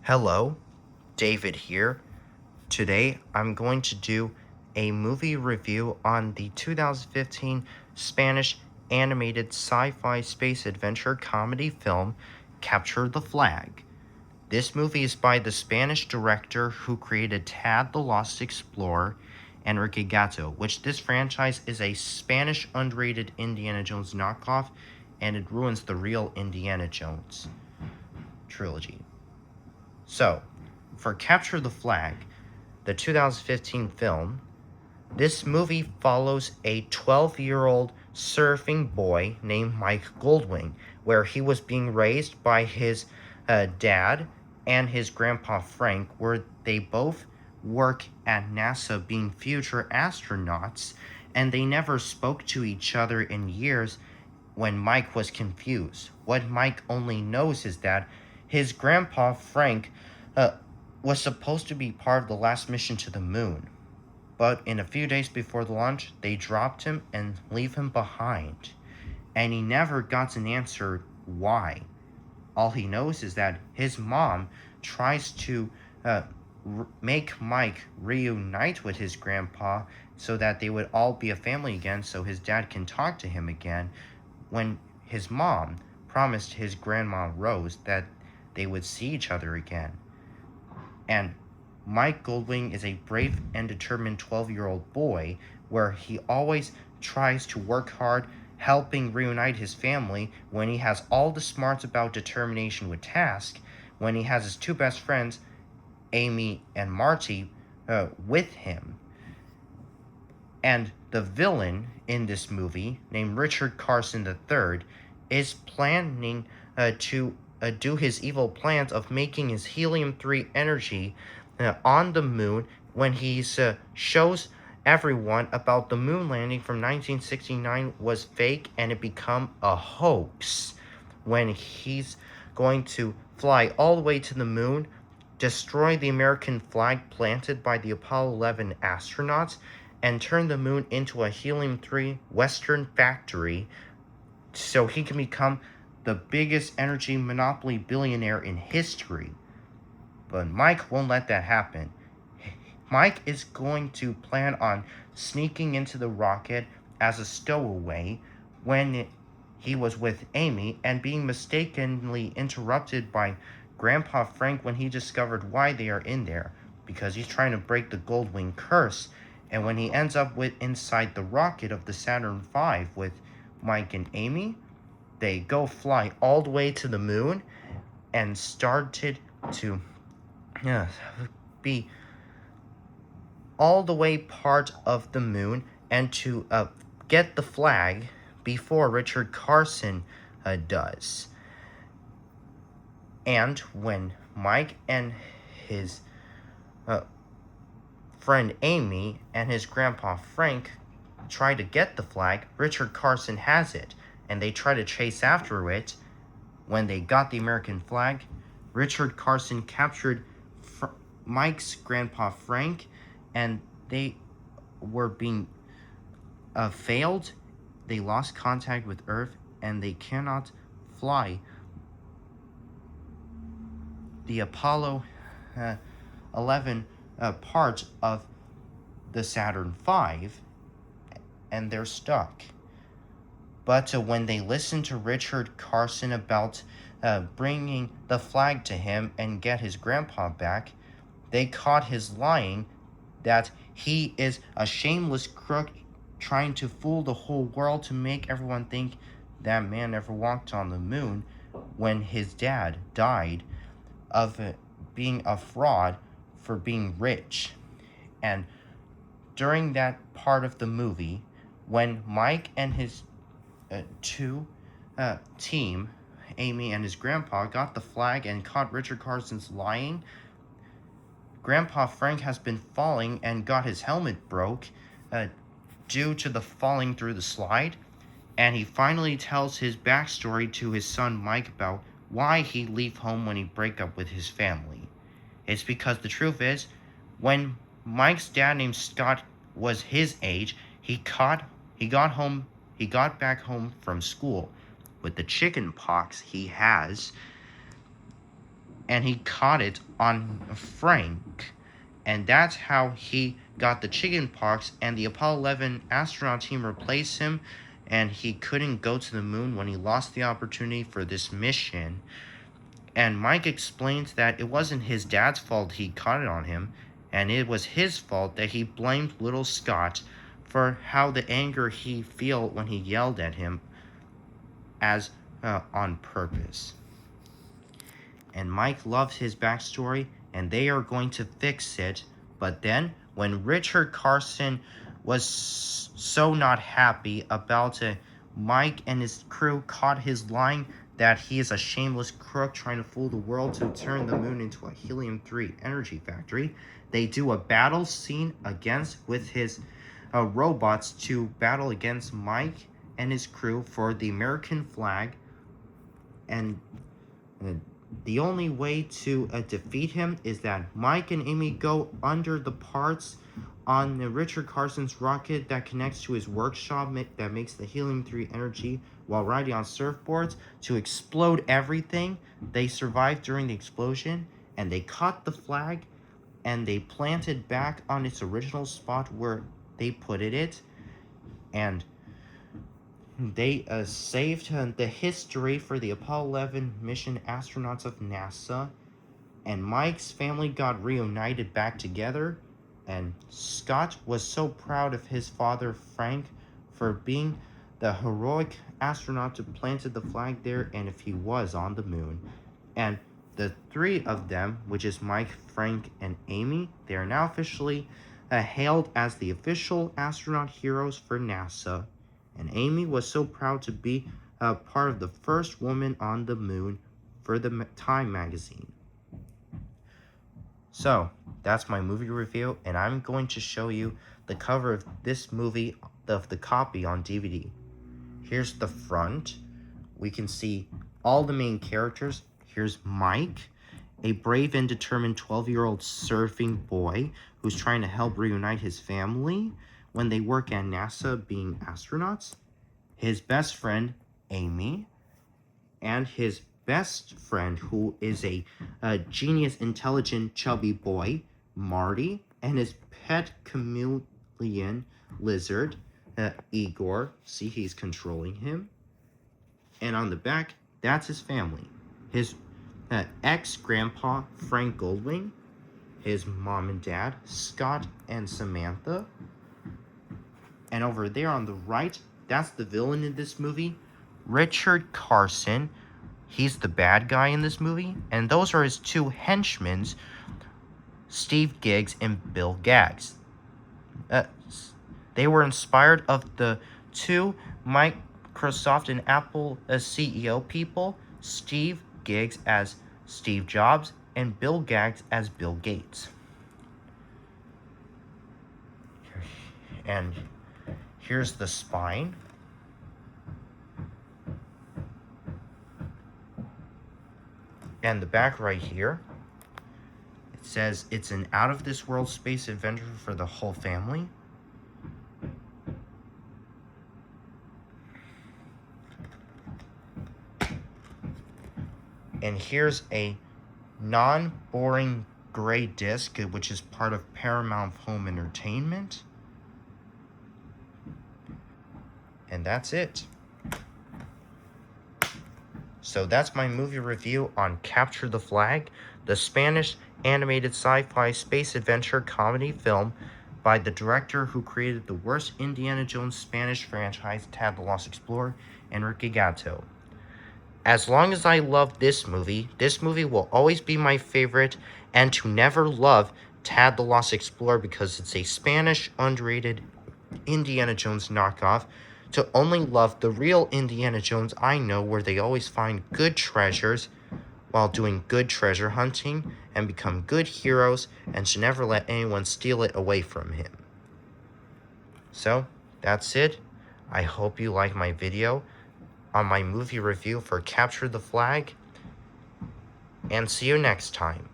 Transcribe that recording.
Hello, David here. Today I'm going to do a movie review on the 2015 Spanish animated sci-fi space adventure comedy film Capture the Flag. This movie is by the Spanish director who created Tad the Lost Explorer, Enrique Gato, which this franchise is a Spanish underrated Indiana Jones knockoff, and it ruins the real Indiana Jones trilogy. So, for Capture the Flag, the 2015 film, this movie follows a 12-year-old surfing boy named Mike Goldwing, where he was being raised by his dad and his grandpa Frank, where they both work at NASA being future astronauts, and they never spoke to each other in years when Mike was confused. What Mike only knows is that his grandpa Frank uh, was supposed to be part of the last mission to the moon, but in a few days before the launch, they dropped him and leave him behind. And he never got an answer why. All he knows is that his mom tries to make Mike reunite with his grandpa so that they would all be a family again so his dad can talk to him again, when his mom promised his grandma Rose that they would see each other again. And Mike Goldwing is a brave and determined 12-year-old boy where he always tries to work hard, helping reunite his family when he has all the smarts about determination with task, when he has his two best friends, Amy and Marty, with him. And the villain in this movie, named Richard Carson III, is planning to do his evil plans of making his helium-3 energy on the moon when he shows everyone about the moon landing from 1969 was fake and it become a hoax, when he's going to fly all the way to the moon, destroy the American flag planted by the Apollo 11 astronauts, and turn the moon into a helium-3 Western factory so he can become the biggest energy monopoly billionaire in history. But Mike won't let that happen. Mike is going to plan on sneaking into the rocket as a stowaway when he was with Amy and being mistakenly interrupted by Grandpa Frank when he discovered why they are in there, because he's trying to break the Goldwing curse. And when he ends up inside the rocket of the Saturn V with Mike and Amy, they go fly all the way to the moon and started to be all the way part of the moon and to get the flag before Richard Carson does. And when Mike and his friend Amy and his grandpa Frank try to get the flag, Richard Carson has it, and they try to chase after it. When they got the American flag, Richard Carson captured Mike's grandpa Frank, and they were being failed. They lost contact with Earth, and they cannot fly the Apollo 11 part of the Saturn V, and they're stuck. But when they listened to Richard Carson about bringing the flag to him and get his grandpa back, they caught his lying that he is a shameless crook trying to fool the whole world to make everyone think that man never walked on the moon, when his dad died of being a fraud for being rich. And during that part of the movie, when Mike and his team, Amy and his grandpa, got the flag and caught Richard Carson's lying, Grandpa Frank has been falling and got his helmet broke due to the falling through the slide, and he finally tells his backstory to his son Mike about why he leave home when he break up with his family. It's because the truth is, when Mike's dad named Scott was his age, he got back home from school with the chicken pox he has, and he caught it on Frank. And that's how he got the chicken pox, and the Apollo 11 astronaut team replaced him, and he couldn't go to the moon when he lost the opportunity for this mission. And Mike explains that it wasn't his dad's fault he caught it on him, and it was his fault that he blamed little Scott for how the anger he felt when he yelled at him as on purpose. And Mike loves his backstory, and they are going to fix it. But then, when Richard Carson was so not happy about it, Mike and his crew caught his line that he is a shameless crook trying to fool the world to turn the moon into a helium-3 energy factory. They do a battle scene with his robots to battle against Mike and his crew for the American flag, and the only way to defeat him is that Mike and Amy go under the parts on Richard Carson's rocket that connects to his workshop that makes the helium-3 energy while riding on surfboards to explode everything. They survived during the explosion, and they caught the flag, and they planted back on its original spot where they put it, and they saved the history for the Apollo 11 mission astronauts of NASA, and Mike's family got reunited back together, and Scott was so proud of his father, Frank, for being the heroic astronaut who planted the flag there, and if he was on the moon. And the three of them, which is Mike, Frank, and Amy, they are now officially hailed as the official astronaut heroes for NASA. And Amy was so proud to be part of the first woman on the moon for the Time magazine. So, that's my movie review, and I'm going to show you the cover of this movie, the copy on DVD. Here's the front. We can see all the main characters. Here's Mike, a brave and determined 12-year-old surfing boy who's trying to help reunite his family when they work at NASA being astronauts. His best friend, Amy, and his best friend, who is a genius, intelligent, chubby boy, Marty, and his pet chameleon lizard, Igor. See, he's controlling him. And on the back, that's his family. His ex-grandpa, Frank Goldwing, his mom and dad, Scott and Samantha. And over there on the right, that's the villain in this movie, Richard Carson. He's the bad guy in this movie. And those are his two henchmen, Steve Giggs and Bill Gags. They were inspired of the two Microsoft and Apple CEO people, Steve Giggs as Steve Jobs and Bill Gags as Bill Gates. And here's the spine. And the back right here, it says it's an out-of-this-world space adventure for the whole family. And here's a non-boring gray disc, which is part of Paramount Home Entertainment. And that's it. So that's my movie review on Capture the Flag, the Spanish animated sci-fi space adventure comedy film by the director who created the worst Indiana Jones Spanish franchise, Tad the Lost Explorer, Enrique Gato. As long as I love this movie will always be my favorite, and to never love Tad the Lost Explorer because it's a Spanish underrated Indiana Jones knockoff, to only love the real Indiana Jones I know, where they always find good treasures while doing good treasure hunting and become good heroes and should never let anyone steal it away from him. So, that's it. I hope you like my video on my movie review for Capture the Flag, and see you next time.